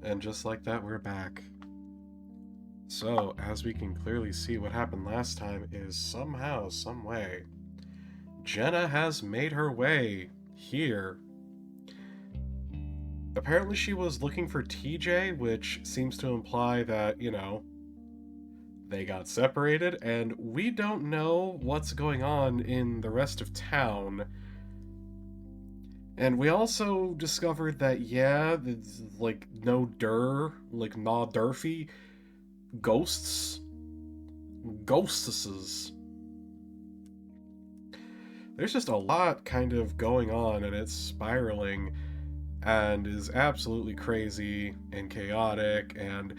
And just like that, we're back. So, as we can clearly see, what happened last time is somehow, some way, Jenna has made her way here. Apparently, she was looking for TJ, which seems to imply that, they got separated, and we don't know what's going on in the rest of town. And we also discovered that, yeah, it's like no like nah Durfy, ghosts, ghostesses. There's just a lot kind of going on, and it's spiraling and is absolutely crazy and chaotic. And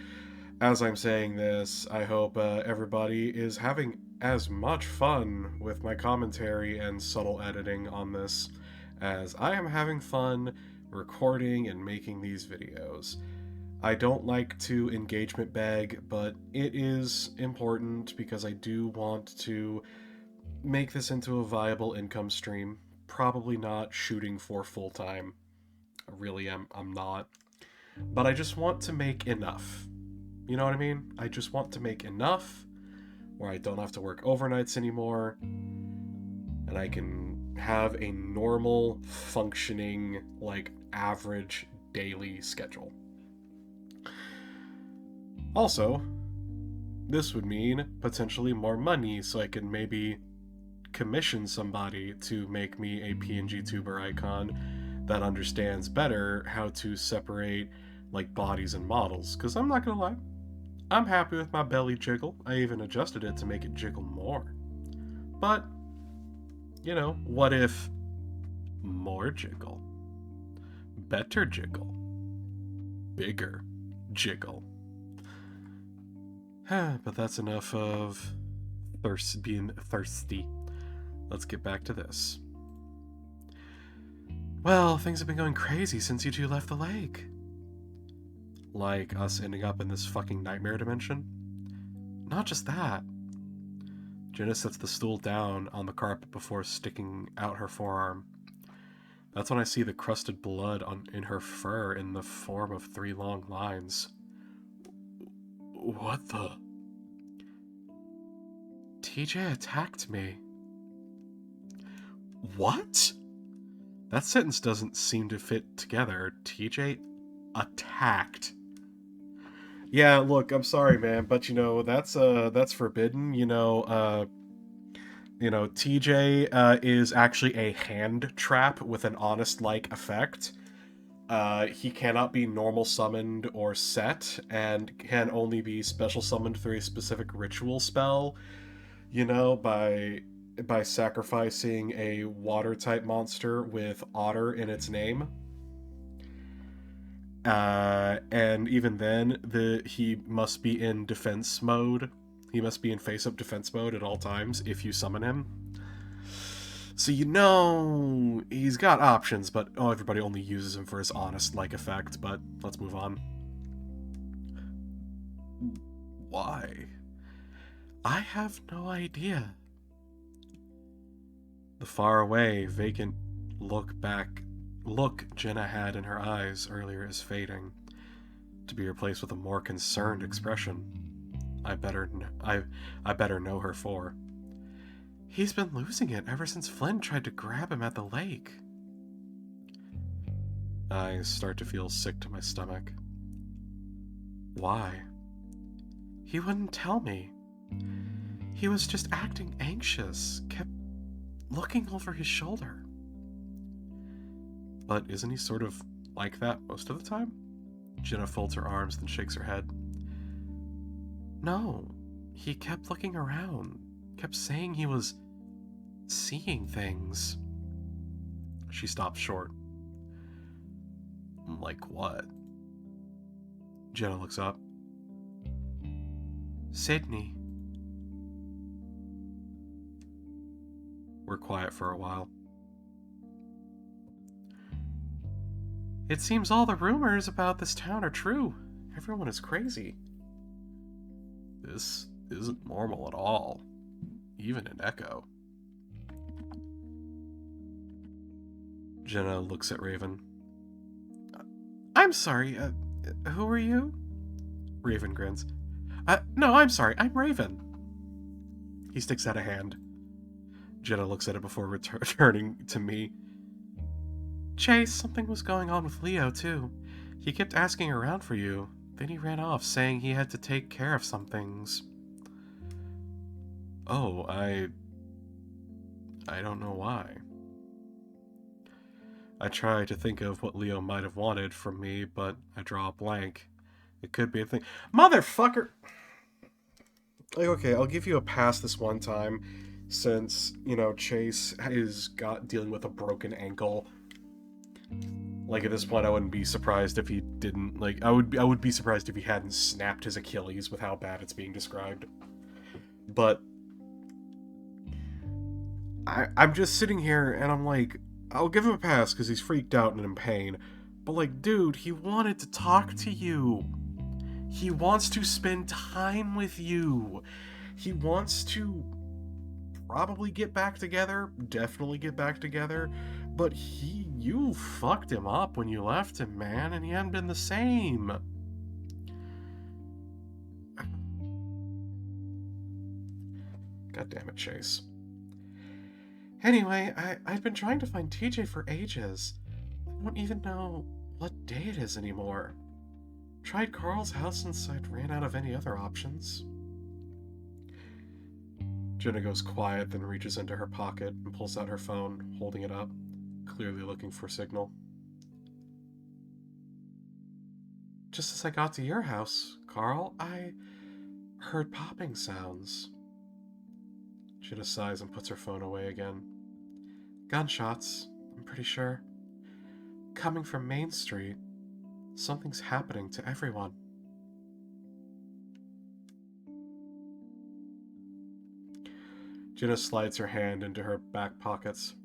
as I'm saying this, I hope everybody is having as much fun with my commentary and subtle editing on this as I am having fun recording and making these videos. I don't like to engagement beg, but it is important because I do want to make this into a viable income stream. Probably not shooting for full time. I really am. I'm not. But I just want to make enough. You know what I mean? I just want to make enough where I don't have to work overnights anymore and I can have a normal, functioning, like average daily schedule. Also, this would mean potentially more money so I can maybe commission somebody to make me a PNG tuber icon that understands better how to separate like bodies and models. Because I'm not gonna lie, I'm happy with my belly jiggle. I even adjusted it to make it jiggle more. But, what if more jiggle? Better jiggle? Bigger jiggle? But that's enough of being thirsty. Let's get back to this. Well, things have been going crazy since you two left the lake. Like us ending up in this fucking nightmare dimension? Not just that. Jenna sets the stool down on the carpet before sticking out her forearm. That's when I see the crusted blood in her fur in the form of 3 long lines. What the? TJ attacked me. What? That sentence doesn't seem to fit together. TJ attacked. Yeah, look, I'm sorry, man, but that's forbidden. TJ is actually a hand trap with an honest-like effect. He cannot be normal summoned or set, and can only be special summoned through a specific ritual spell. By sacrificing a water type monster with otter in its name. And even then, he must be in defense mode. He must be in face-up defense mode at all times if you summon him. So he's got options, but everybody only uses him for his honest-like effect. But let's move on. Why? I have no idea. The faraway, vacant look Jenna had in her eyes earlier is fading, to be replaced with a more concerned expression. I better know her for. He's been losing it ever since Flynn tried to grab him at the lake. I start to feel sick to my stomach. Why? He wouldn't tell me. He was just acting anxious, kept looking over his shoulder. But isn't he sort of like that most of the time? Jenna folds her arms, then shakes her head. No, he kept looking around, kept saying he was seeing things. She stops short. Like what? Jenna looks up. Sydney. We're quiet for a while. It seems all the rumors about this town are true. Everyone is crazy. This isn't normal at all, even in Echo. Jenna looks at Raven. I'm sorry, Who are you? Raven grins. No, I'm sorry, I'm Raven. He sticks out a hand. Jenna looks at it before returning to me. Chase, something was going on with Leo, too. He kept asking around for you. Then he ran off, saying he had to take care of some things. Oh, I don't know why. I try to think of what Leo might have wanted from me, but I draw a blank. It could be a thing. Motherfucker! Like, okay, I'll give you a pass this one time, since, Chase is dealing with a broken ankle. Like, at this point, I wouldn't be surprised if he didn't, I would be surprised if he hadn't snapped his Achilles with how bad it's being described. But I'm just sitting here and I'm like, I'll give him a pass because he's freaked out and in pain. But like, dude, he wanted to talk to you. He wants to spend time with you. He wants to probably get back together, definitely get back together, but you fucked him up when you left him, man, and he hadn't been the same. God damn it, Chase. Anyway, I've been trying to find TJ for ages. I don't even know what day it is anymore. Tried Carl's house since I'd ran out of any other options. Jenna goes quiet, then reaches into her pocket and pulls out her phone, holding it up, clearly looking for signal. Just as I got to your house, Carl, I heard popping sounds. Jenna sighs and puts her phone away again. Gunshots, I'm pretty sure. Coming from Main Street. Something's happening to everyone. Jenna slides her hand into her back pockets,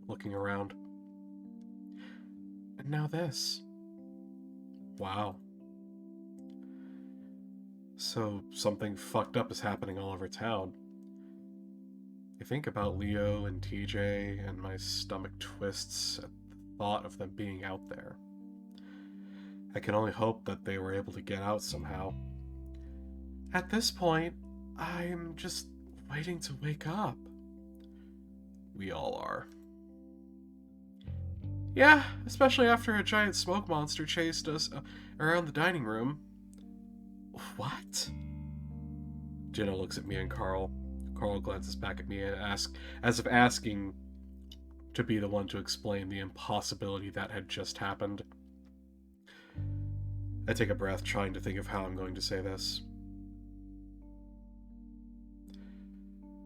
looking around. And now this. Wow. So something fucked up is happening all over town. I think about Leo and TJ, and my stomach twists at the thought of them being out there. I can only hope that they were able to get out somehow. At this point, I'm just waiting to wake up. We all are. Yeah, especially after a giant smoke monster chased us around the dining room. What? Jenna looks at me and Carl. Carl glances back at me and asks, as if asking to be the one to explain the impossibility that had just happened. I take a breath, trying to think of how I'm going to say this.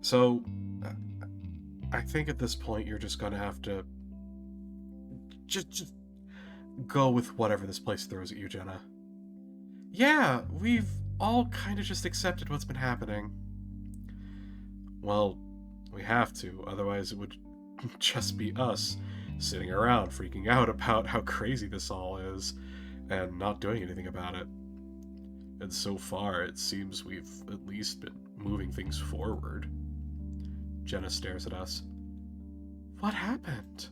So, I think at this point you're just gonna have to just go with whatever this place throws at you, Jenna. Yeah, we've all kind of just accepted what's been happening. Well, we have to, otherwise it would just be us sitting around freaking out about how crazy this all is and not doing anything about it. And so far, it seems we've at least been moving things forward. Jenna stares at us. What happened?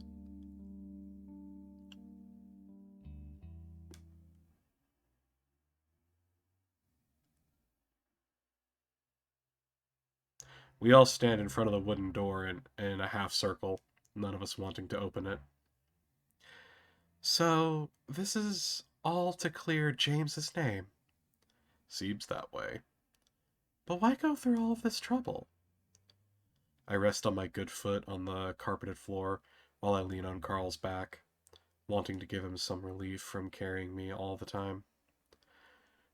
We all stand in front of the wooden door in a half circle, none of us wanting to open it. So, this is all to clear James's name. Seems that way. But why go through all of this trouble? I rest on my good foot on the carpeted floor while I lean on Carl's back, wanting to give him some relief from carrying me all the time.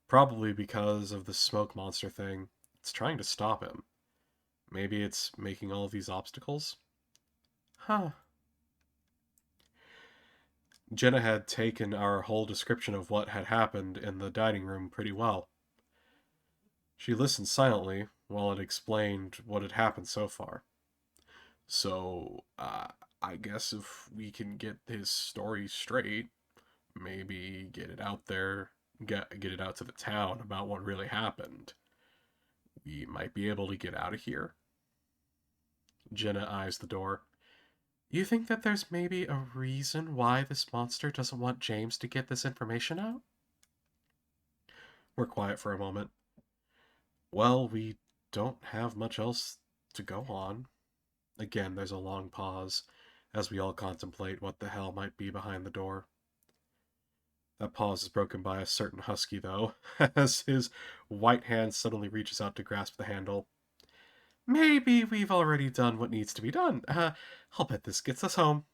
Probably because of the smoke monster thing. It's trying to stop him. Maybe it's making all of these obstacles? Huh. Jenna had taken our whole description of what had happened in the dining room pretty well. She listened silently while it explained what had happened so far. So, I guess if we can get his story straight, maybe get it out there, get it out to the town about what really happened, we might be able to get out of here. Jenna eyes the door. You think that there's maybe a reason why this monster doesn't want James to get this information out? We're quiet for a moment. Well, we don't have much else to go on. Again, there's a long pause as we all contemplate what the hell might be behind the door. That pause is broken by a certain husky, though, as his white hand suddenly reaches out to grasp the handle. Maybe we've already done what needs to be done. I'll bet this gets us home.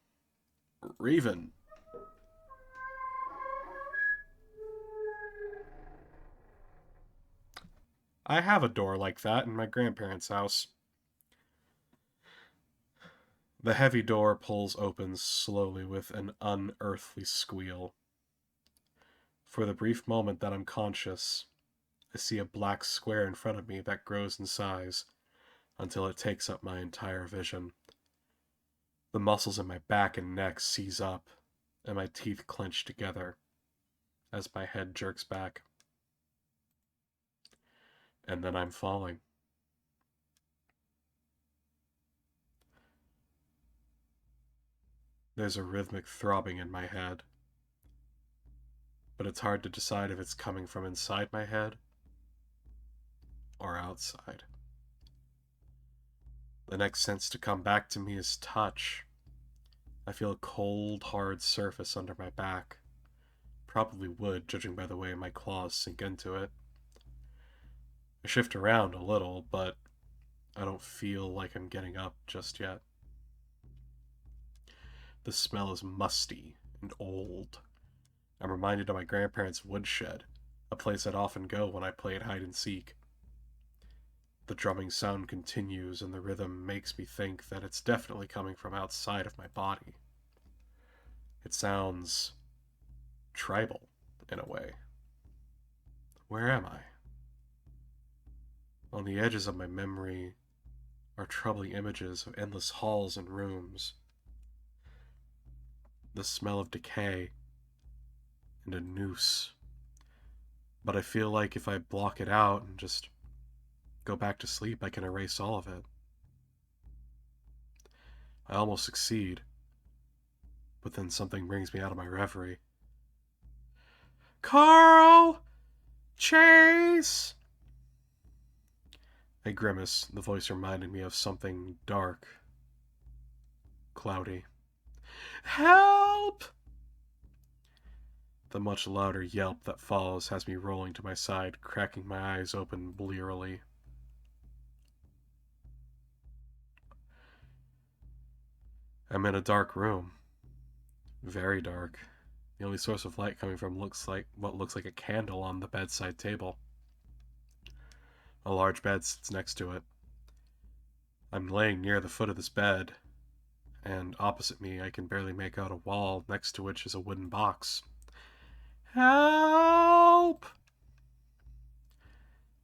Raven. I have a door like that in my grandparents' house. The heavy door pulls open slowly with an unearthly squeal. For the brief moment that I'm conscious, I see a black square in front of me that grows in size until it takes up my entire vision. The muscles in my back and neck seize up, and my teeth clench together as my head jerks back. And then I'm falling. There's a rhythmic throbbing in my head, but it's hard to decide if it's coming from inside my head or outside. The next sense to come back to me is touch. I feel a cold, hard surface under my back. Probably wood, judging by the way my claws sink into it. I shift around a little, but I don't feel like I'm getting up just yet. The smell is musty and old. I'm reminded of my grandparents' woodshed, a place I'd often go when I played hide and seek. The drumming sound continues, and the rhythm makes me think that it's definitely coming from outside of my body. It sounds tribal, in a way. Where am I? On the edges of my memory are troubling images of endless halls and rooms, the smell of decay, and a noose. But I feel like if I block it out and just go back to sleep, I can erase all of it. I almost succeed, but then something brings me out of my reverie. Carl! Chase! I grimace, the voice reminding me of something dark, cloudy. Help! The much louder yelp that follows has me rolling to my side, cracking my eyes open blearily. I'm in a dark room. Very dark. The only source of light coming from what looks like a candle on the bedside table. A large bed sits next to it. I'm laying near the foot of this bed, and opposite me I can barely make out a wall next to which is a wooden box. Help!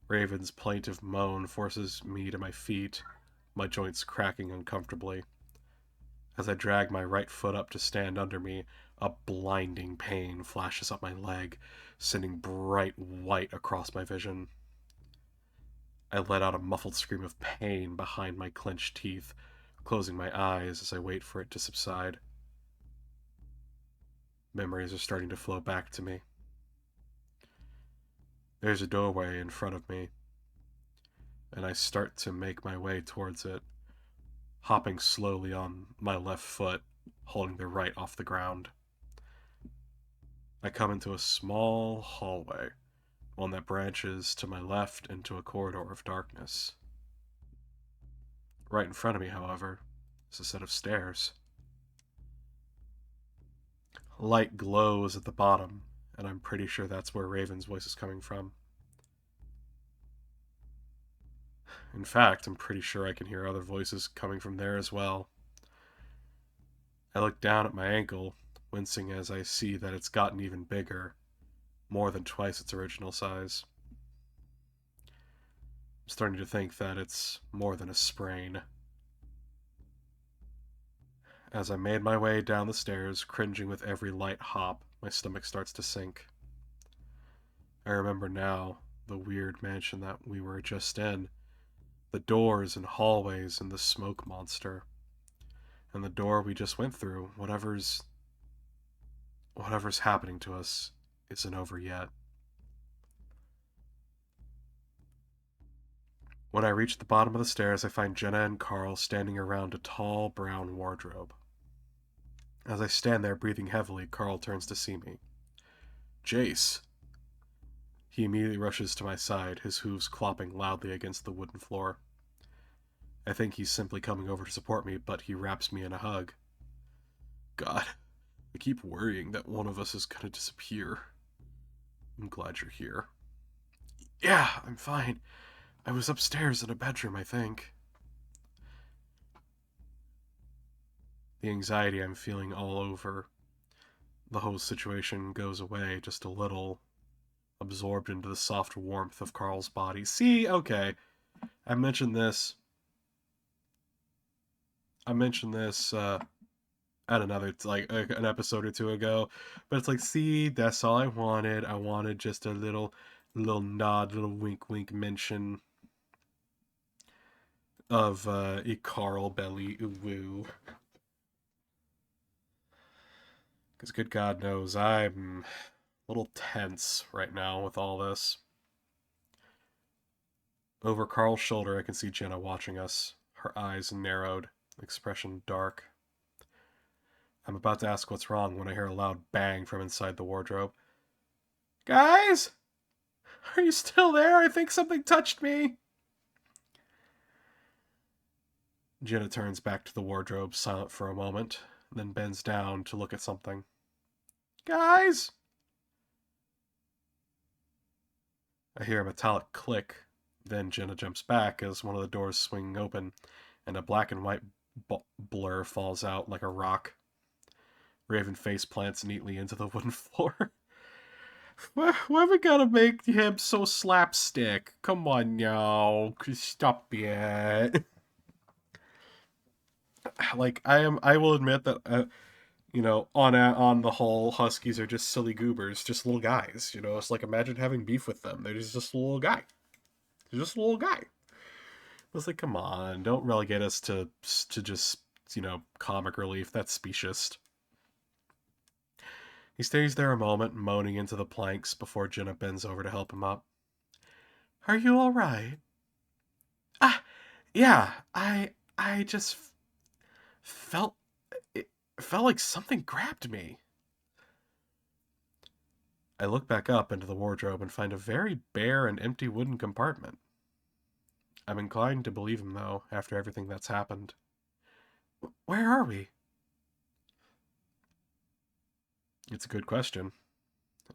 Raven's plaintive moan forces me to my feet, my joints cracking uncomfortably. As I drag my right foot up to stand under me, a blinding pain flashes up my leg, sending bright white across my vision. I let out a muffled scream of pain behind my clenched teeth, closing my eyes as I wait for it to subside. Memories are starting to flow back to me. There's a doorway in front of me, and I start to make my way towards it, hopping slowly on my left foot, holding the right off the ground. I come into a small hallway, one that branches to my left into a corridor of darkness. Right in front of me, however, is a set of stairs. Light glows at the bottom, and I'm pretty sure that's where Raven's voice is coming from. In fact, I'm pretty sure I can hear other voices coming from there as well. I look down at my ankle, wincing as I see that it's gotten even bigger, more than twice its original size. I'm starting to think that it's more than a sprain. As I made my way down the stairs, cringing with every light hop, my stomach starts to sink. I remember now the weird mansion that we were just in, the doors and hallways and the smoke monster. And the door we just went through, whatever's happening to us isn't over yet. When I reach the bottom of the stairs, I find Jenna and Carl standing around a tall brown wardrobe. As I stand there breathing heavily, Carl turns to see me. Jace. He immediately rushes to my side, his hooves clopping loudly against the wooden floor. I think he's simply coming over to support me, but he wraps me in a hug. God, I keep worrying that one of us is gonna disappear. I'm glad you're here. Yeah, I'm fine. I was upstairs in a bedroom, I think. The anxiety I'm feeling all over the whole situation goes away just a little, absorbed into the soft warmth of Carl's body. See, okay. I mentioned this. I mentioned this at another like an episode or two ago, but it's like, see, that's all I wanted. I wanted just a little nod, little wink, wink mention of a Carl belly woo. Because good God knows I'm a little tense right now with all this. Over Carl's shoulder, I can see Jenna watching us, her eyes narrowed, expression dark. I'm about to ask what's wrong when I hear a loud bang from inside the wardrobe. Guys? Are you still there? I think something touched me. Jenna turns back to the wardrobe, silent for a moment, then bends down to look at something. Guys? I hear a metallic click. Then Jenna jumps back as one of the doors swing open, and a black and white blur falls out like a rock. Raven face plants neatly into the wooden floor. Why we gotta make him so slapstick? Come on now, stop it. Like I will admit that on the whole, Huskies are just silly goobers, just little guys. It's like, imagine having beef with them. They're just a little guy. They're just a little guy. It's like, come on, don't relegate us to just comic relief. That's specious. He stays there a moment, moaning into the planks before Jenna bends over to help him up. Are you all right? Ah, yeah. I just felt it felt like something grabbed me. I look back up into the wardrobe and find a very bare and empty wooden compartment. I'm inclined to believe him, though, after everything that's happened. Where are we? It's a good question.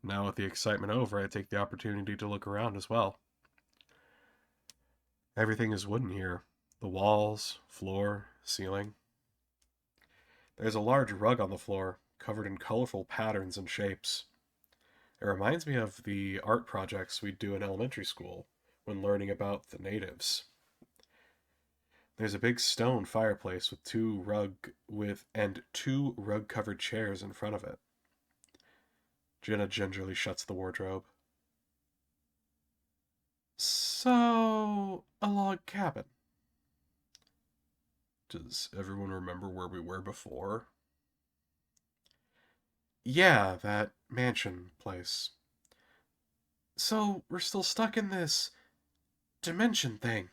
Now, with the excitement over, I take the opportunity to look around as well. Everything is wooden here. The walls, floor, ceiling. There's a large rug on the floor, covered in colorful patterns and shapes. It reminds me of the art projects we'd do in elementary school when learning about the natives. There's a big stone fireplace with two rug covered chairs in front of it. Jenna gingerly shuts the wardrobe. So, a log cabin. Does everyone remember where we were before? Yeah, that mansion place. So, we're still stuck in this dimension thing.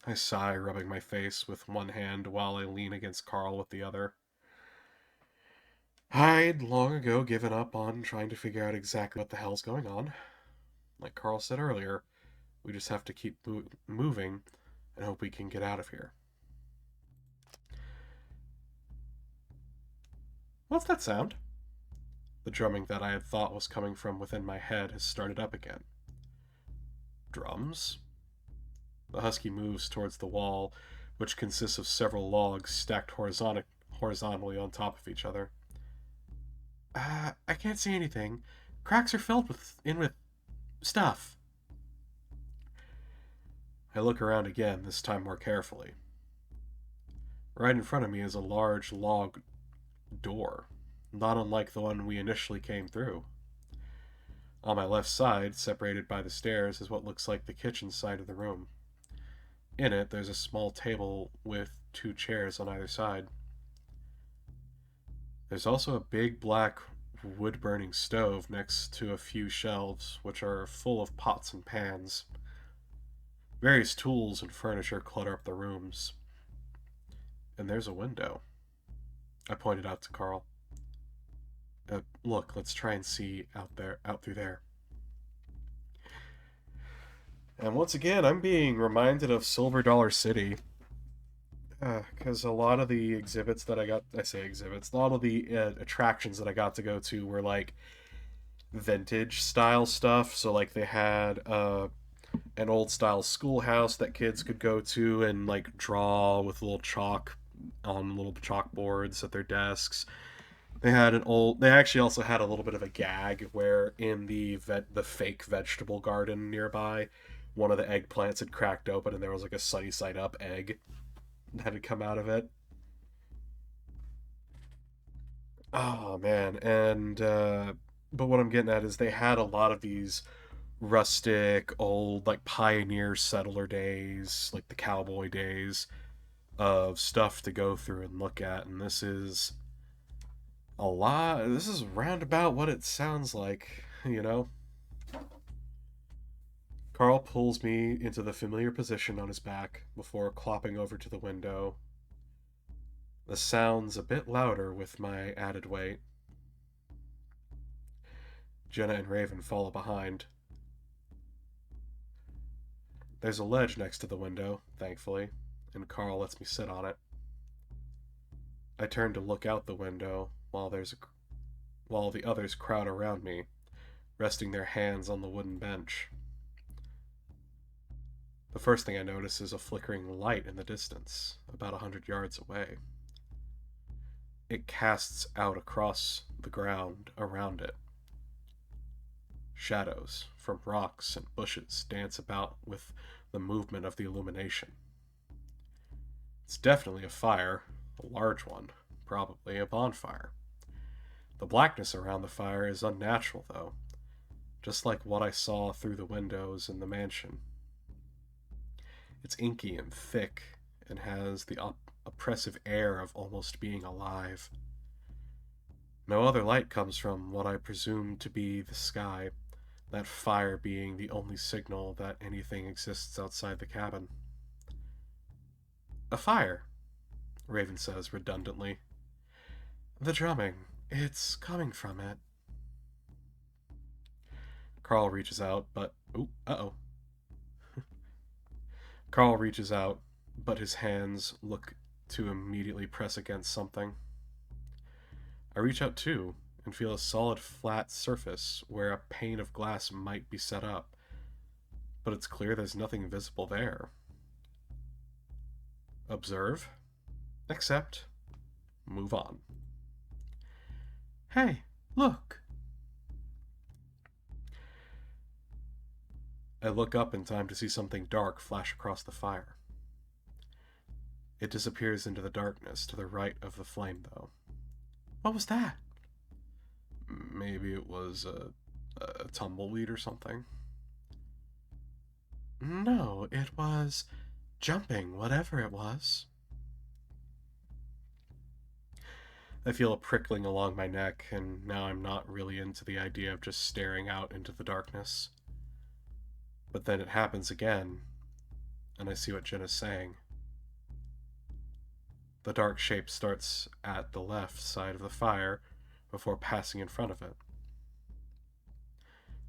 I sigh, rubbing my face with one hand while I lean against Carl with the other. I'd long ago given up on trying to figure out exactly what the hell's going on. Like Carl said earlier, we just have to keep moving and hope we can get out of here. What's that sound? The drumming that I had thought was coming from within my head has started up again. Drums? The husky moves towards the wall, which consists of several logs stacked horizontally on top of each other. I can't see anything. Cracks are filled with stuff. I look around again, this time more carefully. Right in front of me is a large log door, not unlike the one we initially came through. On my left side, separated by the stairs, is what looks like the kitchen side of the room. In it, there's a small table with two chairs on either side. There's also a big black wood-burning stove next to a few shelves, which are full of pots and pans. Various tools and furniture clutter up the rooms. And there's a window. I pointed out to Carl. Look, let's try and see out through there. And once again, I'm being reminded of Silver Dollar City. Because a lot of the exhibits that I say exhibits, a lot of the attractions that I got to go to were like vintage style stuff. So, like, they had an old style schoolhouse that kids could go to and like draw with little chalk on little chalkboards at their desks. They actually also had a little bit of a gag where in the fake vegetable garden nearby, one of the eggplants had cracked open and there was like a sunny side up egg that had come out of it. Oh man, and but what I'm getting at is they had a lot of these rustic, old, like pioneer settler days, like the cowboy days of stuff to go through and look at, and this is a lot. This is roundabout what it sounds like, you know? Carl pulls me into the familiar position on his back before clopping over to the window. The sound's a bit louder with my added weight. Jenna and Raven follow behind. There's a ledge next to the window, thankfully, and Carl lets me sit on it. I turn to look out the window while the others crowd around me, resting their hands on the wooden bench. The first thing I notice is a flickering light in the distance, about 100 yards away. It casts out across the ground around it. Shadows from rocks and bushes dance about with the movement of the illumination. It's definitely a fire, a large one, probably a bonfire. The blackness around the fire is unnatural, though, just like what I saw through the windows in the mansion. It's inky and thick and has the oppressive air of almost being alive. No other light comes from what I presume to be the sky, that fire being the only signal that anything exists outside the cabin. A fire, Raven says redundantly. The drumming, it's coming from it. Carl reaches out, but. Ooh, uh oh. Carl reaches out, but his hands look to immediately press against something. I reach out too and feel a solid flat surface where a pane of glass might be set up, but it's clear there's nothing visible there. Observe, accept, move on. Hey, look! I look up in time to see something dark flash across the fire. It disappears into the darkness to the right of the flame, though. What was that? Maybe it was a tumbleweed or something. No, it was jumping, whatever it was. I feel a prickling along my neck, and now I'm not really into the idea of just staring out into the darkness. But then it happens again, and I see what Jen is saying. The dark shape starts at the left side of the fire before passing in front of it.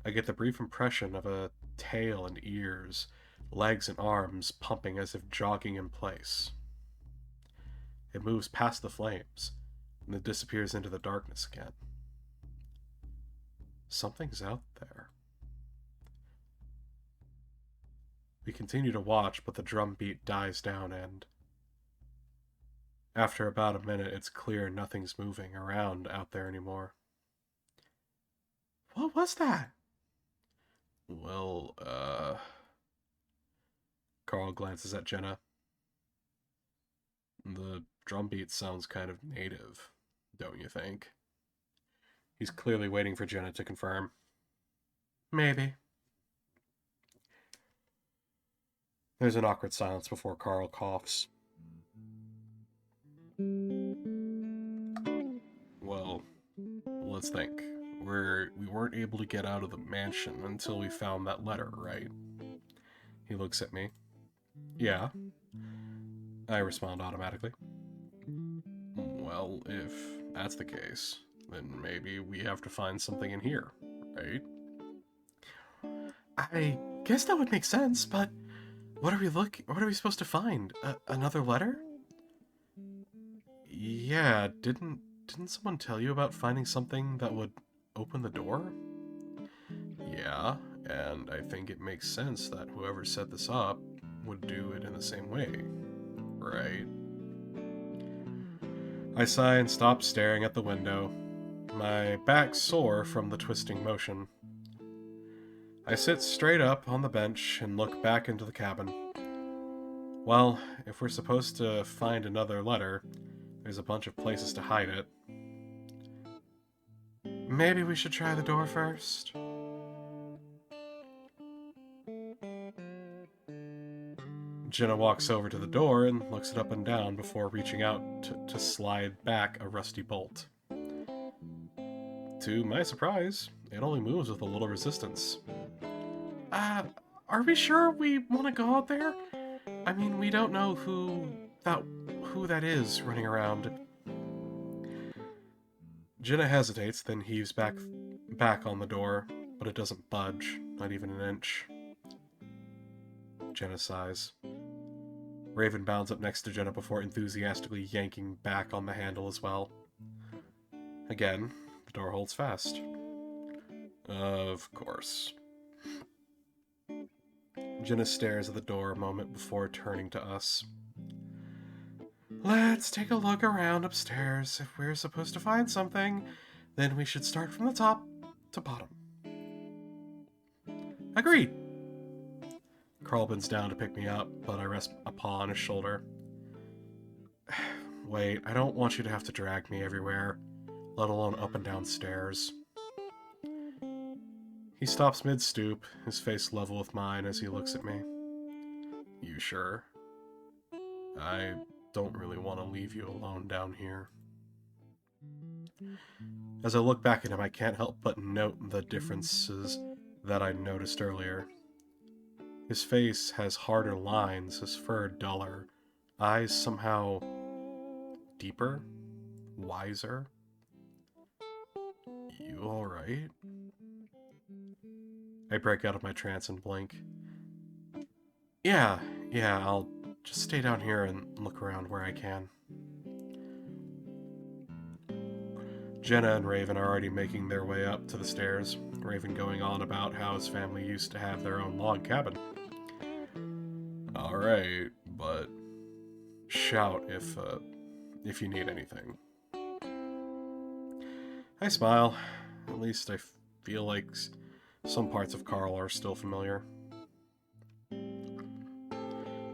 I get the brief impression of a tail and ears, legs and arms pumping as if jogging in place. It moves past the flames, and it disappears into the darkness again. Something's out there. We continue to watch, but the drum beat dies down, and after about a minute, it's clear nothing's moving around out there anymore. What was that? Well, Carl glances at Jenna. The drum beat sounds kind of native, don't you think? He's clearly waiting for Jenna to confirm. Maybe. There's an awkward silence before Carl coughs. Well, let's think. We weren't able to get out of the mansion until we found that letter, right? He looks at me. Yeah, I respond automatically. Well, if that's the case, then maybe we have to find something in here, right? I guess that would make sense, but what are we supposed to find? Another letter? Yeah, didn't someone tell you about finding something that would open the door? Yeah, and I think it makes sense that whoever set this up would do it in the same way, right? I sigh and stop staring at the window. My back sore from the twisting motion. I sit straight up on the bench and look back into the cabin. Well, if we're supposed to find another letter, there's a bunch of places to hide it. Maybe we should try the door first? Jenna walks over to the door and looks it up and down before reaching out to slide back a rusty bolt. To my surprise, it only moves with a little resistance. Uh, are we sure we want to go out there? I mean, we don't know who that is running around. Jenna hesitates, then heaves back on the door, but it doesn't budge, not even an inch. Jenna sighs. Raven bounds up next to Jenna before enthusiastically yanking back on the handle as well. Again, the door holds fast. Of course. Jenna stares at the door a moment before turning to us. Let's take a look around upstairs. If we're supposed to find something, then we should start from the top to bottom. Agreed. Carl bends down to pick me up, but I rest a paw on his shoulder. Wait, I don't want you to have to drag me everywhere, let alone up and down stairs. He stops mid-stoop, his face level with mine as he looks at me. You sure? I don't really want to leave you alone down here. As I look back at him, I can't help but note the differences that I noticed earlier. His face has harder lines, his fur duller, eyes somehow deeper, wiser. You alright? I break out of my trance and blink. Yeah, I'll just stay down here and look around where I can. Jenna and Raven are already making their way up to the stairs, Raven going on about how his family used to have their own log cabin. Alright, but shout if you need anything. I smile. At least I feel like some parts of Carl are still familiar.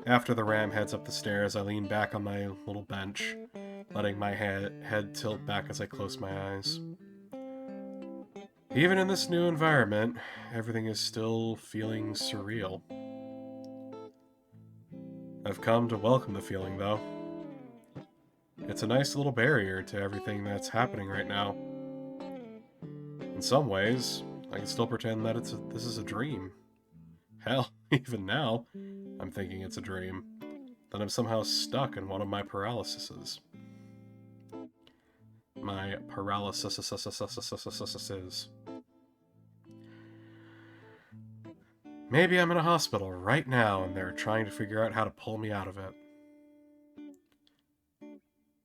After the ram heads up the stairs, I lean back on my little bench, letting my head tilt back as I close my eyes. Even in this new environment, everything is still feeling surreal. I've come to welcome the feeling, though. It's a nice little barrier to everything that's happening right now. In some ways, I can still pretend that this is a dream. Hell, even now, I'm thinking it's a dream. That I'm somehow stuck in one of my paralyses. My paralysis. Maybe I'm in a hospital right now and they're trying to figure out how to pull me out of it.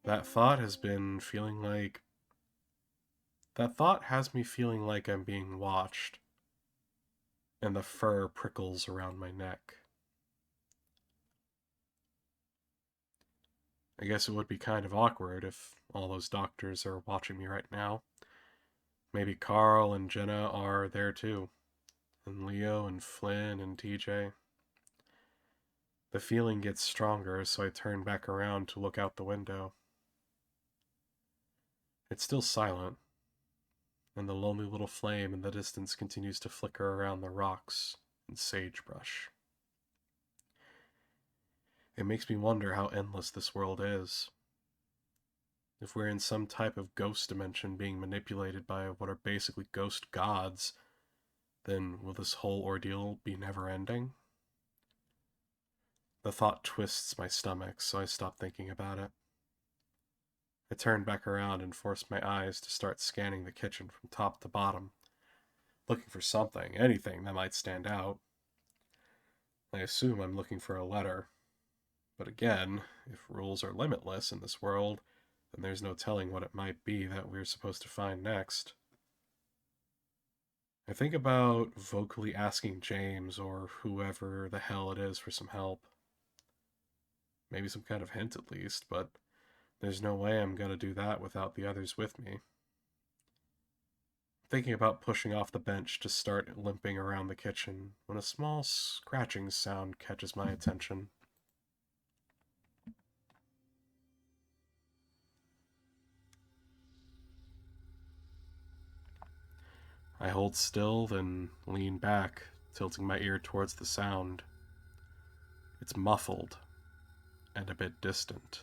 That thought has me feeling like I'm being watched, and the fur prickles around my neck. I guess it would be kind of awkward if all those doctors are watching me right now. Maybe Carl and Jenna are there too, and Leo and Flynn and TJ. The feeling gets stronger, so I turn back around to look out the window. It's still silent, and the lonely little flame in the distance continues to flicker around the rocks and sagebrush. It makes me wonder how endless this world is. If we're in some type of ghost dimension being manipulated by what are basically ghost gods, then will this whole ordeal be never ending? The thought twists my stomach, so I stop thinking about it. I turn back around and force my eyes to start scanning the kitchen from top to bottom, looking for something, anything that might stand out. I assume I'm looking for a letter, but again, if rules are limitless in this world, then there's no telling what it might be that we're supposed to find next. I think about vocally asking James or whoever the hell it is for some help. Maybe some kind of hint at least, but there's no way I'm gonna do that without the others with me. Thinking about pushing off the bench to start limping around the kitchen when a small scratching sound catches my attention. I hold still, then lean back, tilting my ear towards the sound. It's muffled and a bit distant,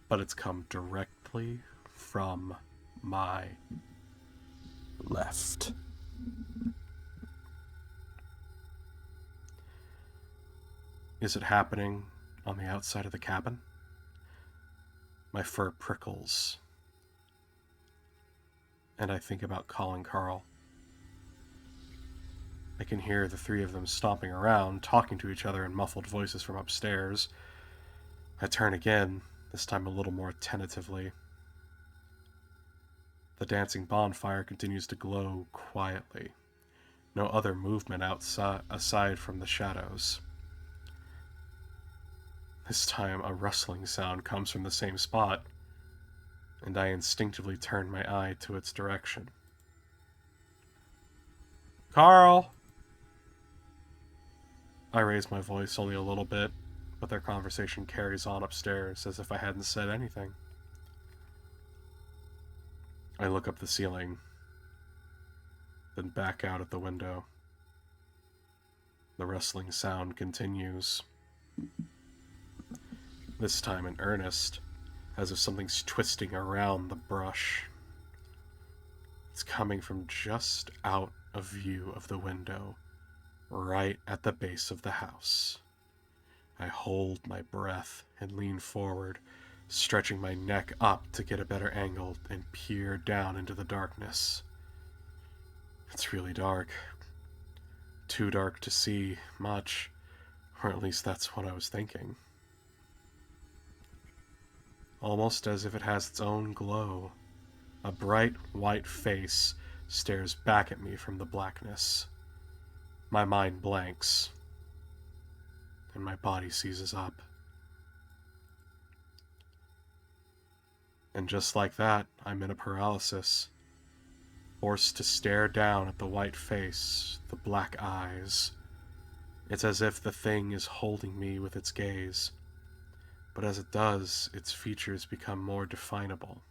but it's come directly from my left. Is it happening on the outside of the cabin? My fur prickles, and I think about calling Carl. I can hear the three of them stomping around, talking to each other in muffled voices from upstairs. I turn again, this time a little more tentatively. The dancing bonfire continues to glow quietly. No other movement outside aside from the shadows. This time a rustling sound comes from the same spot, and I instinctively turn my eye to its direction. Carl! I raise my voice only a little bit, but their conversation carries on upstairs as if I hadn't said anything. I look up the ceiling, then back out at the window. The rustling sound continues. This time in earnest, as if something's twisting around the brush. It's coming from just out of view of the window, right at the base of the house. I hold my breath and lean forward, stretching my neck up to get a better angle and peer down into the darkness. It's really dark. Too dark to see much, or at least that's what I was thinking. Almost as if it has its own glow. A bright white face stares back at me from the blackness. My mind blanks, and my body seizes up. And just like that, I'm in a paralysis, forced to stare down at the white face, the black eyes. It's as if the thing is holding me with its gaze, but as it does, its features become more definable.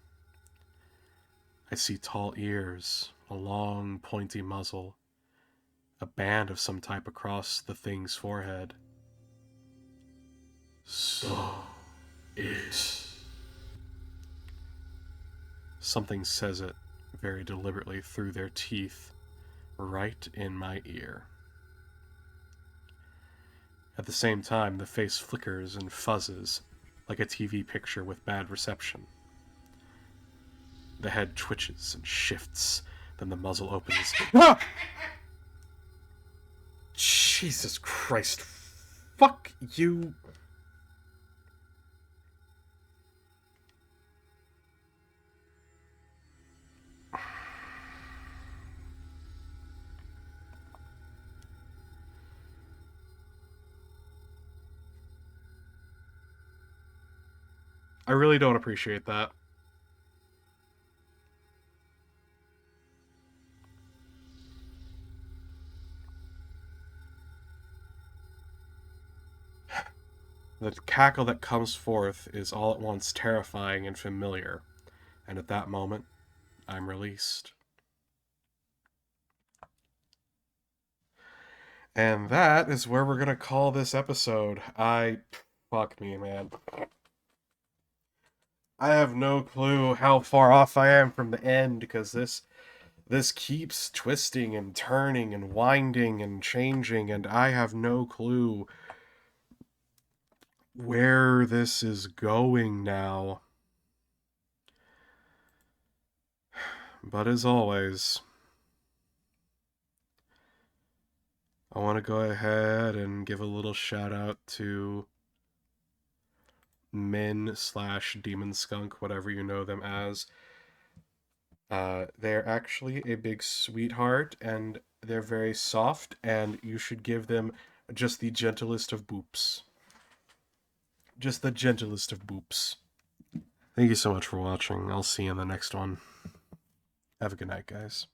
I see tall ears, a long, pointy muzzle, a band of some type across the thing's forehead. Stop it. Something says it very deliberately through their teeth, right in my ear. At the same time, the face flickers and fuzzes, like a TV picture with bad reception. The head twitches and shifts, then the muzzle opens. Ah! Jesus Christ. Fuck you. I really don't appreciate that. The cackle that comes forth is all at once terrifying and familiar, and at that moment, I'm released. And that is where we're gonna call this episode. Fuck me, man. I have no clue how far off I am from the end, because this keeps twisting and turning and winding and changing, and I have no clue where this is going now. But as always, I want to go ahead and give a little shout out to Min/Demon Skunk, whatever you know them as. They're actually a big sweetheart, and they're very soft, and you should give them just the gentlest of boops. Just the gentlest of boops. Thank you so much for watching. I'll see you in the next one. Have a good night, guys.